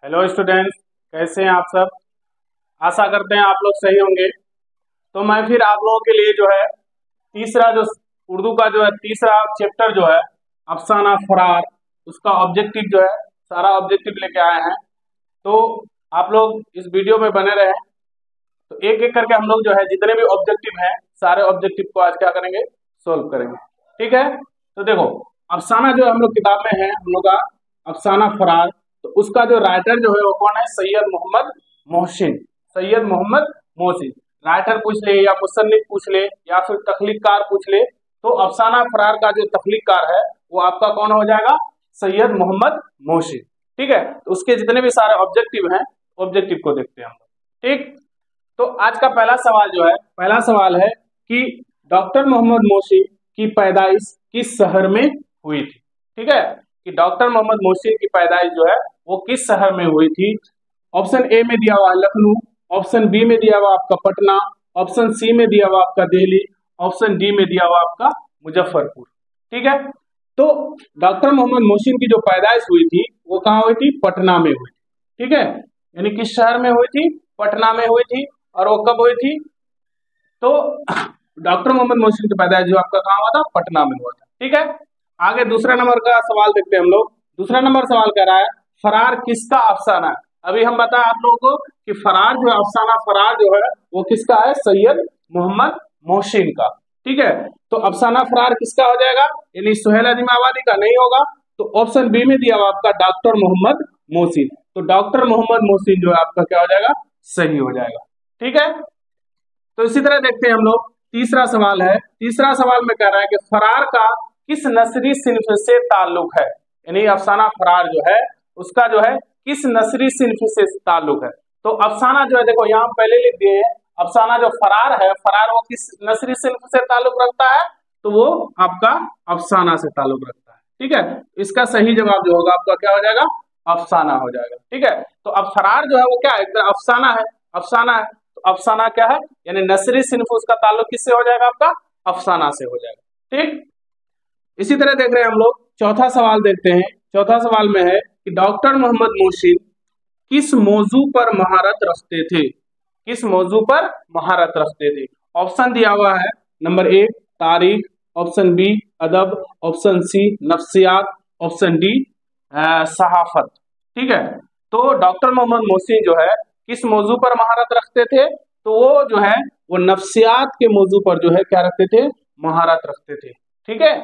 Hello students, कैसे हैं आप सब। आशा करते हैं आप लोग सही होंगे। तो मैं फिर आप लोगों के लिए जो है तीसरा जो उर्दू का जो है तीसरा चैप्टर जो है अफसाना फरार, उसका ऑब्जेक्टिव जो है सारा ऑब्जेक्टिव लेके आए हैं। तो आप लोग इस वीडियो में बने रहें। तो एक एक करके हम लोग जो है जितने भी ऑब्जेक्टिव हैं सारे ऑब्जेक्टिव को आज क्या करेंगे, सोल्व करेंगे। ठीक है। तो देखो, अफसाना जो हम लोग किताब में है हम लोग का अफसाना फरार, तो उसका जो राइटर जो है वो कौन है, सैयद मोहम्मद मोहसिन। सैयद मोहम्मद मोहसिन राइटर पूछ ले या मुसन्निफ पूछ ले या फिर तख्लीककार पूछ ले, तो अफसाना फरार का जो तख्लीककार है वो आपका कौन हो जाएगा, सैयद मोहम्मद मोहसिन। ठीक है। तो उसके जितने भी सारे ऑब्जेक्टिव हैं ऑब्जेक्टिव को देखते हैं हम लोग। ठीक। तो आज का पहला सवाल जो है, पहला सवाल है कि डॉक्टर मोहम्मद मोहसिन की पैदाइश किस शहर में हुई थी। ठीक है, कि डॉक्टर मोहम्मद मोहसिन की पैदाइश जो है वो किस शहर में हुई थी। ऑप्शन ए में दिया हुआ है लखनऊ, ऑप्शन बी में दिया हुआ आपका पटना, ऑप्शन सी में दिया हुआ आपका दिल्ली, ऑप्शन डी में दिया हुआ आपका मुजफ्फरपुर। ठीक है। तो डॉक्टर मोहम्मद मोहसिन की जो पैदाइश हुई थी वो कहाँ हुई थी, पटना में हुई थी। ठीक है, यानी किस शहर में हुई थी, पटना में हुई थी। और वो कब हुई थी, तो डॉक्टर मोहम्मद मोहसिन की पैदाइश जो आपका कहाँ हुआ था, पटना में हुआ था। ठीक है। आगे दूसरा नंबर का सवाल देखते हैं हम लोग। दूसरा नंबर सवाल कह रहा है फरार किसका अफसाना है। अभी हम बताएं आप लोगों को कि फरार जो अफसाना फरार जो है वो किसका है, सैयद मोहम्मद मोहसिन का। ठीक है। तो अफसाना फरार किसका हो जाएगा, यानी सुहेल अजीमाबादी का नहीं होगा। तो ऑप्शन बी में दिया हुआ आपका डॉक्टर मोहम्मद मोहसिन, तो डॉक्टर मोहम्मद मोहसिन जो है आपका क्या हो जाएगा, सही हो जाएगा। ठीक है। तो इसी तरह देखते हैं हम लोग, तीसरा सवाल है। तीसरा सवाल में कह रहा है कि फरार का किस नस्री सिन्फ से ताल्लुक है, यानी अफसाना फरार जो है उसका जो है किस नस्री सिन्फ से ताल्लुक है। तो अफसाना जो है देखो यहाँ हम पहले लिख दिए हैं, अफसाना जो फरार है फरार वो किस नस्री सिन्फ से ताल्लुक रखता है, तो वो आपका अफसाना से ताल्लुक रखता है। ठीक है। इसका सही जवाब जो होगा आपका क्या हो जाएगा, अफसाना हो जाएगा। ठीक है। तो अब फरार जो है वो क्या है, अफसाना है, अफसाना है। तो अफसाना क्या है, यानी नसरी सिन्फ उसका ताल्लुक किससे हो जाएगा, आपका अफसाना से हो जाएगा। ठीक। इसी तरह देख रहे हैं हम लोग, चौथा सवाल देखते हैं। चौथा सवाल में है कि डॉक्टर मोहम्मद मोहसिन किस मौजू पर महारत रखते थे, किस मौजू पर महारत रखते थे। ऑप्शन दिया हुआ है, नंबर एक तारीख, ऑप्शन बी अदब, ऑप्शन सी नफ्सियात, ऑप्शन डी सहाफत। ठीक है। तो डॉक्टर मोहम्मद मोहसिन जो है किस मौजू पर महारत रखते थे, तो वो जो है वो नफ्सियात के मौजू पर जो है क्या रखते थे, महारत रखते थे। ठीक है,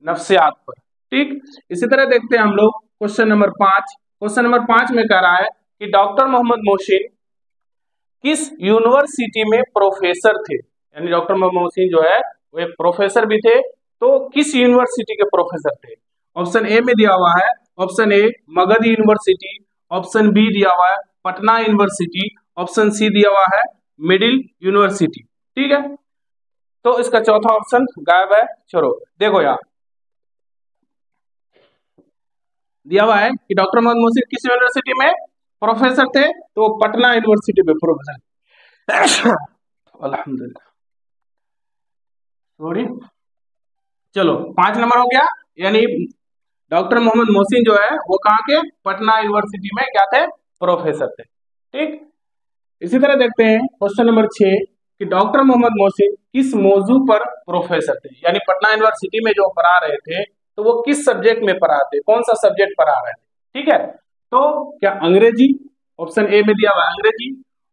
नफ्सियात पर। ठीक। इसी तरह देखते हैं हम लोग क्वेश्चन नंबर 5। क्वेश्चन नंबर 5 में कह रहा है कि डॉक्टर मोहम्मद मोहसिन किस यूनिवर्सिटी में प्रोफेसर थे, यानी डॉक्टर मोहम्मद मोहसिन जो है वो एक प्रोफेसर भी थे, तो किस यूनिवर्सिटी के प्रोफेसर थे। ऑप्शन ए में दिया हुआ है, option A Magadh university, option B दिया हुआ है पटना यूनिवर्सिटी, ऑप्शन सी दिया हुआ है मिडिल यूनिवर्सिटी। ठीक है। तो इसका चौथा ऑप्शन गायब है। चलो देखो यहाँ दिया हुआ है कि डॉक्टर मोहम्मद मोहसिन किस यूनिवर्सिटी में प्रोफेसर थे, तो पटना यूनिवर्सिटी में प्रोफेसर। अल्हम्दुलिल्लाह, सॉरी। चलो 5 नंबर हो गया, यानी डॉक्टर मोहम्मद मोहसिन जो है वो कहाँ के, पटना यूनिवर्सिटी में क्या थे, प्रोफेसर थे। ठीक। इसी तरह देखते हैं क्वेश्चन नंबर 6 कि डॉक्टर मोहम्मद मोहसिन किस मौजू पर प्रोफेसर थे, यानी पटना यूनिवर्सिटी में जो पढ़ा रहे थे तो वो किस सब्जेक्ट में पढ़ाते, कौन सा सब्जेक्ट पढ़ा रहे थे। ठीक है। तो क्या अंग्रेजी, ऑप्शन ए में दिया हुआ अंग्रेजी,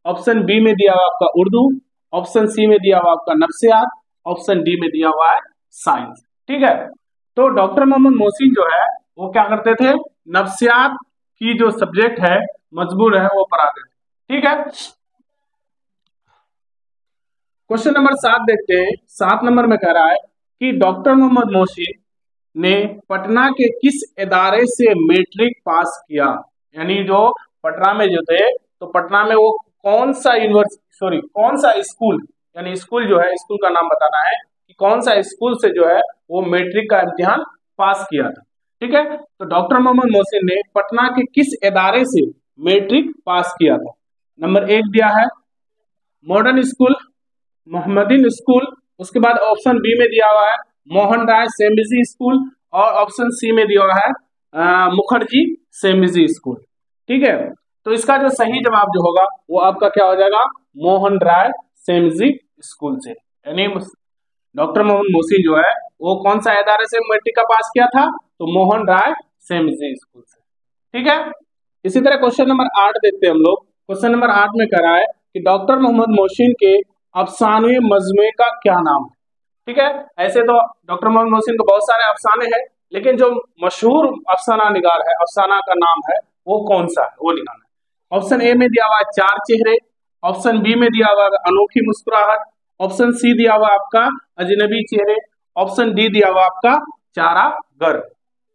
ऑप्शन बी में दिया हुआ आपका उर्दू, ऑप्शन सी में दिया हुआ आपका नफ्सियात, ऑप्शन डी में दिया हुआ है साइंस। ठीक है। तो डॉक्टर मोहम्मद मोहसिन जो है वो क्या करते थे, नफ्सियात की जो सब्जेक्ट है मजबूर है वो पढ़ाते थे। ठीक है। क्वेश्चन नंबर 7 देखते हैं। 7 नंबर में कह रहा है कि डॉक्टर मोहम्मद मोहसिन ने पटना के किस इदारे से मैट्रिक पास किया, यानी जो पटना में जो थे तो पटना में वो कौन सा यूनिवर्सिटी, सॉरी कौन सा स्कूल, यानी स्कूल जो है स्कूल का नाम बताना है कि कौन सा स्कूल से जो है वो मैट्रिक का इम्तिहान पास किया था। ठीक है। तो डॉक्टर मोहम्मद मोहसिन ने पटना के किस इदारे से मैट्रिक पास किया था। नंबर 1 दिया है मॉडर्न स्कूल, मोहम्मदीन स्कूल, उसके बाद ऑप्शन बी में दिया हुआ है मोहन राय सेमिजी स्कूल, और ऑप्शन सी में दिया हुआ है मुखर्जी सेमिजी स्कूल। ठीक है। तो इसका जो सही जवाब जो होगा वो आपका क्या हो जाएगा, मोहन राय सेमजी स्कूल से। यानी डॉक्टर मोहम्मद मोहसिन जो है वो कौन सा इदारे से मैट्रिक का पास किया था, तो मोहन राय सेमजी स्कूल से। ठीक है, इसी तरह क्वेश्चन नंबर 8 देखते हैं हम लोग। क्वेश्चन नंबर 8 में कह रहा है कि डॉक्टर मोहम्मद मोहसिन के अफसाने मजमे का क्या नाम है। ठीक है, ऐसे तो डॉक्टर मोहम्मद मोहसिन को बहुत सारे अफसाने हैं, लेकिन जो मशहूर अफसाना निगार है, अफसाना का नाम है वो कौन सा है, वो निकालना है। ऑप्शन ए में दिया हुआ है चार चेहरे, ऑप्शन बी में दिया हुआ है अनोखी मुस्कुराहट, ऑप्शन सी दिया हुआ आपका अजनबी चेहरे, ऑप्शन डी दिया हुआ आपका चारा घर।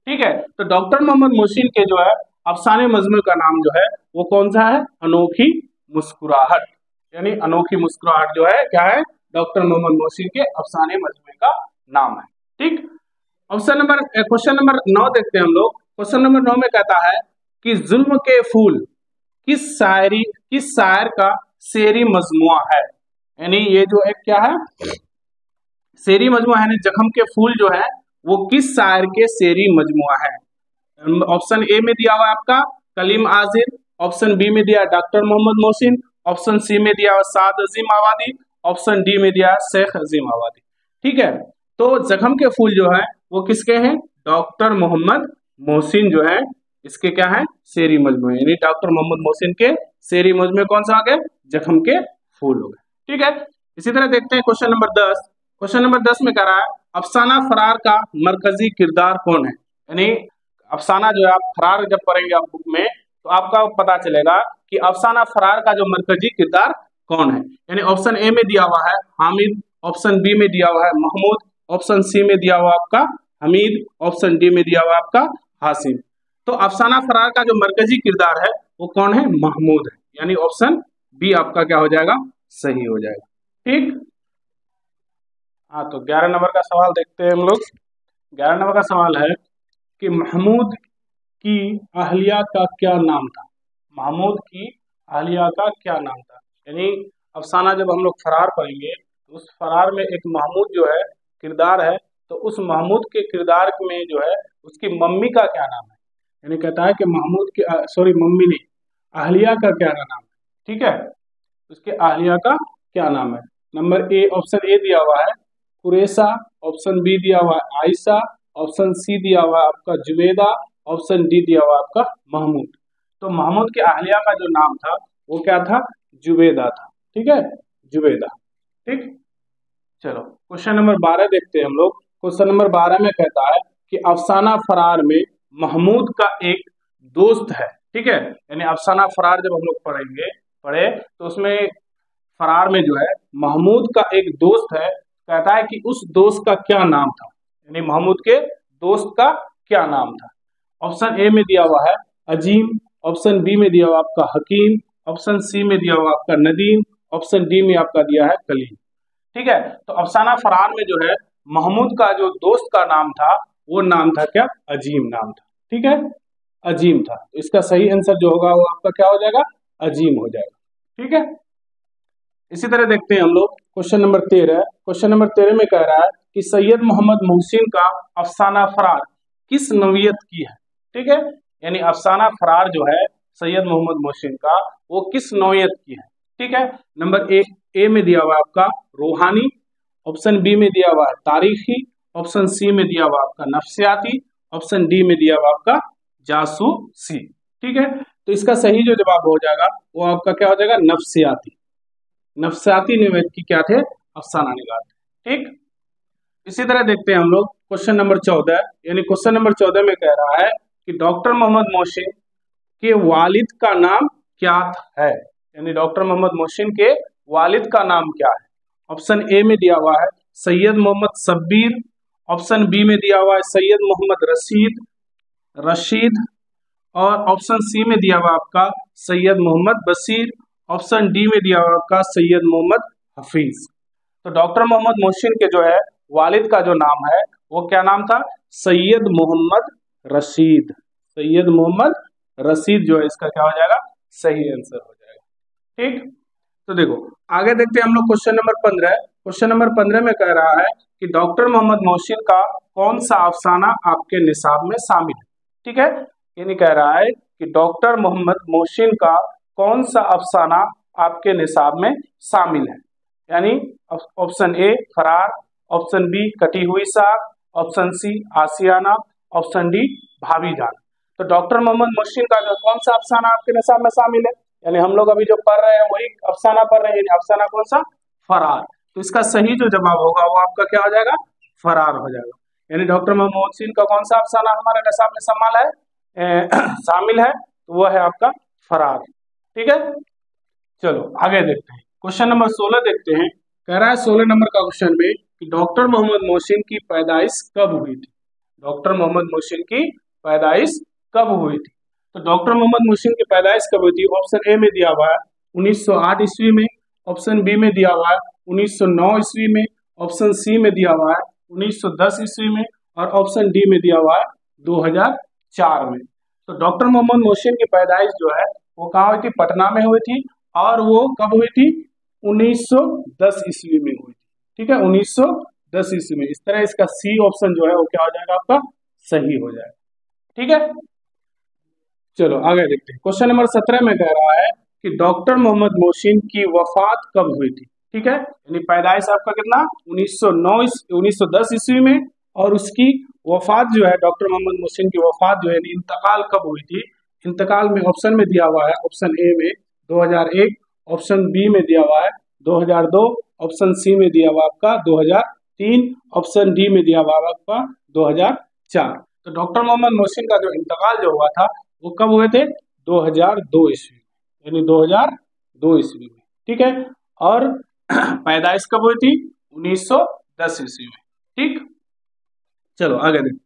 ठीक है, तो डॉक्टर मोहम्मद मोहसिन के जो है अफसाने मजमू का नाम जो है वो कौन सा है, अनोखी मुस्कुराहट। यानी अनोखी मुस्कुराहट जो है क्या है, डॉक्टर मोहम्मद मोहसिन के अफसाने मजमू का नाम है। ठीक, क्वेश्चन नंबर 9 देखते हैं हम लोग। क्वेश्चन नंबर 9 में कहता है कि जुल्म के फूल किस शायर का शेरी मजमुआ है। यानी ये जो एक क्या है, शेरी मजमुआ है, जख्म के फूल जो है वो किस शायर के शेरी मजमुआ है। ऑप्शन ए में दिया हुआ है आपका कलीम आजिर, ऑप्शन बी में दिया doctor Mohammad Mohsin, option C में दिया हुआ साद अजीम आबादी, ऑप्शन डी में दिया शेख अजीम आबादी। ठीक है, तो जख्म के फूल जो है वो किसके हैं, डॉक्टर मोहम्मद मोहसिन जो है इसके क्या है, शेरी मजमू। यानी डॉक्टर मोहम्मद मोहसिन के शेरी मजमू कौन सा आ गए, जख्म के फूल हो गए। ठीक है, इसी तरह देखते हैं क्वेश्चन नंबर 10। क्वेश्चन नंबर 10 में कह रहा है अफसाना फरार का मरकजी किरदार कौन है। यानी अफसाना जो है आप फरार जब पढ़ेंगे आप बुक में तो आपका पता चलेगा कि अफसाना फरार का जो मरकजी किरदार कौन है। यानी ऑप्शन ए में दिया हुआ है हामिद, ऑप्शन बी में दिया हुआ है महमूद, ऑप्शन सी में दिया हुआ आपका हमीद, ऑप्शन डी में दिया हुआ आपका हासिम। तो अफसाना फरार का जो मरकजी किरदार है वो कौन है, महमूद है। यानी ऑप्शन बी आपका क्या हो जाएगा, सही हो जाएगा। ठीक, हाँ, तो 11 नंबर का सवाल देखते हैं हम लोग। 11 नंबर का सवाल है कि महमूद की अहलिया का क्या नाम था। महमूद की अहलिया का क्या नाम था। यानी अफसाना जब हम लोग फरार पढ़ेंगे तो उस फरार में एक महमूद जो है किरदार है, तो उस महमूद के किरदार में जो है उसकी मम्मी का क्या नाम है। यानी कहता है कि महमूद की मम्मी नहीं, अहलिया का क्या नाम है। ठीक है, उसके अहलिया का क्या नाम है। नंबर ए, ऑप्शन ए दिया हुआ है कुरैसा, ऑप्शन बी दिया हुआ है आयशा, ऑप्शन सी दिया हुआ है आपका जुबैदा, ऑप्शन डी दिया हुआ आपका महमूद। तो महमूद के अहलिया का जो नाम था वो क्या था, जुबैदा था। ठीक है, जुबैदा। ठीक, चलो क्वेश्चन नंबर 12 देखते हैं हम लोग। क्वेश्चन नंबर 12 में कहता है कि अफसाना फरार में महमूद का एक दोस्त है। ठीक है, यानी अफसाना फरार जब हम लोग पढ़े तो उसमें फरार में जो है महमूद का एक दोस्त है। कहता है कि उस दोस्त का क्या नाम था। यानी महमूद के दोस्त का क्या नाम था। ऑप्शन ए में दिया हुआ है अजीम, ऑप्शन बी में दिया हुआ आपका हकीम, ऑप्शन सी में दिया हुआ आपका नदीम, ऑप्शन डी में आपका दिया है कलीम। ठीक है, तो अफसाना फरार में जो है महमूद का जो दोस्त का नाम था वो नाम था क्या, अजीम नाम था। ठीक है, अजीम था। तो इसका सही आंसर जो होगा वो आपका क्या हो जाएगा, अजीम हो जाएगा। ठीक है, इसी तरह देखते हैं हम लोग क्वेश्चन नंबर 13। क्वेश्चन नंबर 13 में कह रहा है कि सैयद मोहम्मद मोहसिन का अफसाना फरार किस नौयत की है। ठीक है, यानी अफसाना फरार जो है सैयद मोहम्मद मोहसिन का वो किस नौयत की है। ठीक है, नंबर ए में दिया हुआ आपका रूहानी, ऑप्शन बी में दिया हुआ है तारीखी, ऑप्शन सी में दिया हुआ आपका नफ्सियाती, ऑप्शन डी में दिया हुआ आपका जासूसी। ठीक है, तो इसका सही जो जवाब हो जाएगा वो आपका क्या हो जाएगा, नफ्सियाती। नफ्सियाती नौयत की क्या थे, अफसाना निगार। ठीक, इसी तरह देखते हैं हम लोग क्वेश्चन नंबर 14। यानी क्वेश्चन नंबर 14 में कह रहा है कि डॉक्टर मोहम्मद मोहसिन के वालिद का नाम क्या है। यानी डॉक्टर मोहम्मद मोहसिन के वालिद का नाम क्या है। ऑप्शन ए में दिया हुआ है सैयद मोहम्मद शब्बीर, ऑप्शन बी में दिया हुआ है सैयद मोहम्मद रशीद, और ऑप्शन सी में दिया हुआ आपका सैयद मोहम्मद बशीर, ऑप्शन डी में दिया हुआ आपका सैयद मोहम्मद हफीज। तो डॉक्टर मोहम्मद मोहसिन के जो है वालिद का जो नाम है वो क्या नाम था, सैयद मोहम्मद रशीद। सैयद मोहम्मद रशीद जो है इसका क्या हो जाएगा, सही आंसर हो जाएगा। ठीक, तो देखो आगे देखते हैं हम लोग क्वेश्चन नंबर 15। क्वेश्चन नंबर 15 में कह रहा है कि डॉक्टर मोहम्मद मोहसिन का कौन सा अफसाना आपके निसाब में शामिल है। ठीक है, यानी कह रहा है कि डॉक्टर मोहम्मद मोहसिन का कौन सा अफसाना आपके निसाब में शामिल है। यानी ऑप्शन ए फरार, ऑप्शन बी कटी हुई साख, ऑप्शन सी आसियाना, ऑप्शन डी भाभी जान। तो डॉक्टर मोहम्मद मोहसिन का जो कौन सा अफसाना आपके निसाब में शामिल है, यानी हम लोग अभी जो पढ़ रहे हैं वही अफसाना पढ़ रहे हैं, यानी अफसाना कौन सा, फरार। तो इसका सही जो जवाब होगा वो आपका क्या हो जाएगा, फरार हो जाएगा। यानी डॉक्टर मोहम्मद मोहसिन का कौन सा अफसाना हमारे निसाब में शामिल है, तो वो है आपका फरार। ठीक है, चलो आगे देखते हैं। क्वेश्चन नंबर 16 देखते हैं। कह रहा है 16 नंबर का क्वेश्चन में कि डॉक्टर मोहम्मद मोहसिन की पैदाइश कब हुई थी। डॉक्टर मोहम्मद मोहसिन की पैदाइश कब हुई थी। तो डॉक्टर मोहम्मद मोहसिन की पैदाइश कब हुई थी। ऑप्शन ए में दिया हुआ है 1908 ईस्वी में, ऑप्शन बी में दिया हुआ है 1909 ईस्वी में, ऑप्शन सी में दिया हुआ है 1910 ईस्वी में, और ऑप्शन डी में दिया हुआ है 2004 में। तो डॉक्टर मोहम्मद मोहसिन की पैदाइश जो है वो कहाँ हुई थी, पटना में हुई थी। और वो कब हुई थी, 1910 ईस्वी में हुई थी। ठीक है, 1910 ईस्वी में। इस तरह इसका सी ऑप्शन जो है वो क्या हो जाएगा, आपका सही हो जाएगा। ठीक है, चलो आगे देखते हैं। क्वेश्चन नंबर 17 में कह रहा है कि डॉक्टर मोहम्मद मोहसिन की वफात कब हुई थी। ठीक है, यानी पैदाइश आपका कितना, 1910 ईस्वी में, और उसकी वफात जो है, डॉक्टर मोहम्मद मोहसिन की वफात जो है, इंतकाल कब हुई थी। इंतकाल में ऑप्शन में दिया हुआ है, ऑप्शन ए में 2001, ऑप्शन बी में दिया हुआ है 2002, ऑप्शन सी में दिया हुआ आपका 2003, ऑप्शन डी में दिया हुआ आपका 2004। तो डॉक्टर मोहम्मद मोहसिन का जो इंतकाल जो हुआ था वो कब हुए थे, 2002 ईस्वी, यानी 2002 ईस्वी में। ठीक है, और पैदाइश कब हुई थी, 1910 ईस्वी में। ठीक, चलो आगे देखते।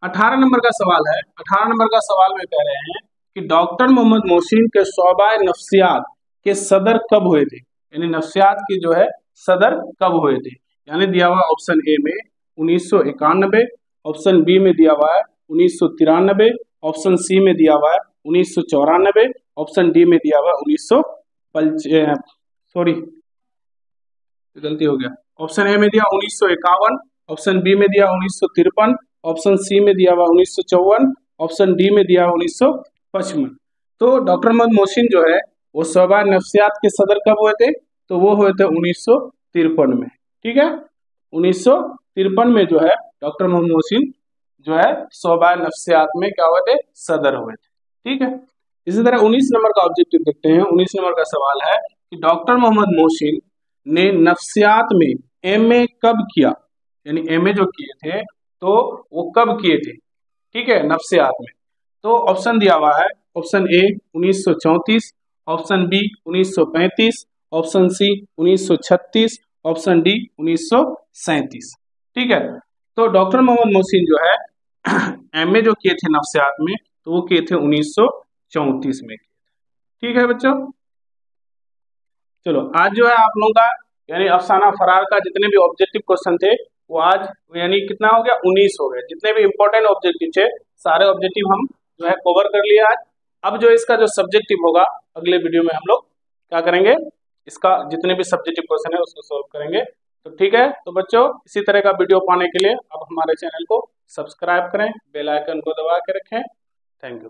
18 नंबर का सवाल है। 18 नंबर का सवाल में कह रहे हैं कि डॉक्टर मोहम्मद मोहसिन के शोबाए नफ्सियात के सदर कब हुए थे। यानी नफ्सियात की जो है सदर कब हुए थे। यानी दिया हुआ ऑप्शन ए में 1991, ऑप्शन बी में दिया हुआ है 1993, ऑप्शन सी में दिया हुआ है 1994, ऑप्शन डी में दिया हुआ है सॉरी गलती हो गया। ऑप्शन ए में दिया 1951, ऑप्शन बी में दिया 1953, ऑप्शन सी में दिया हुआ 1954, ऑप्शन डी में दिया 1955। तो डॉक्टर मोहम्मद मोहसिन जो है वो शोबा नफ्सियात के सदर कब हुए थे, तो वो हुए थे 1953 में। ठीक है, 1953 में जो है डॉक्टर मोहम्मद मोहसिन जो है शोबा नफ्सियात में क्या हुए थे, सदर हुए थे। ठीक है, इसी तरह 19 नंबर का ऑब्जेक्टिव देखते हैं। 19 नंबर का सवाल है कि डॉक्टर मोहम्मद मोहसिन ने नफ्सियात में एमए कब किया। यानी एमए जो किए थे तो वो कब किए थे। ठीक है, नफ्सियात में। तो ऑप्शन दिया हुआ है, option A 1934, option B 1935, option C 1936, option D 1937। ठीक है, तो डॉक्टर मोहम्मद मोहसिन जो है एमए जो किए थे नफ्सियात में तो वो किए थे 1934 में। ठीक है बच्चों, चलो आज जो है आप लोगों का यानी अफसाना फरार का जितने भी ऑब्जेक्टिव क्वेश्चन थे वो आज यानी कितना हो गया, 19 हो गए। जितने भी इंपॉर्टेंट ऑब्जेक्टिव थे सारे ऑब्जेक्टिव हम जो है कवर कर लिए आज। अब जो इसका जो सब्जेक्टिव होगा अगले वीडियो में हम लोग क्या करेंगे, इसका जितने भी सब्जेक्टिव क्वेश्चन है उसको सॉल्व करेंगे। तो ठीक है, तो बच्चों इसी तरह का वीडियो पाने के लिए आप हमारे चैनल को सब्सक्राइब करें, बेल आइकन को दबा के रखें। Thank you.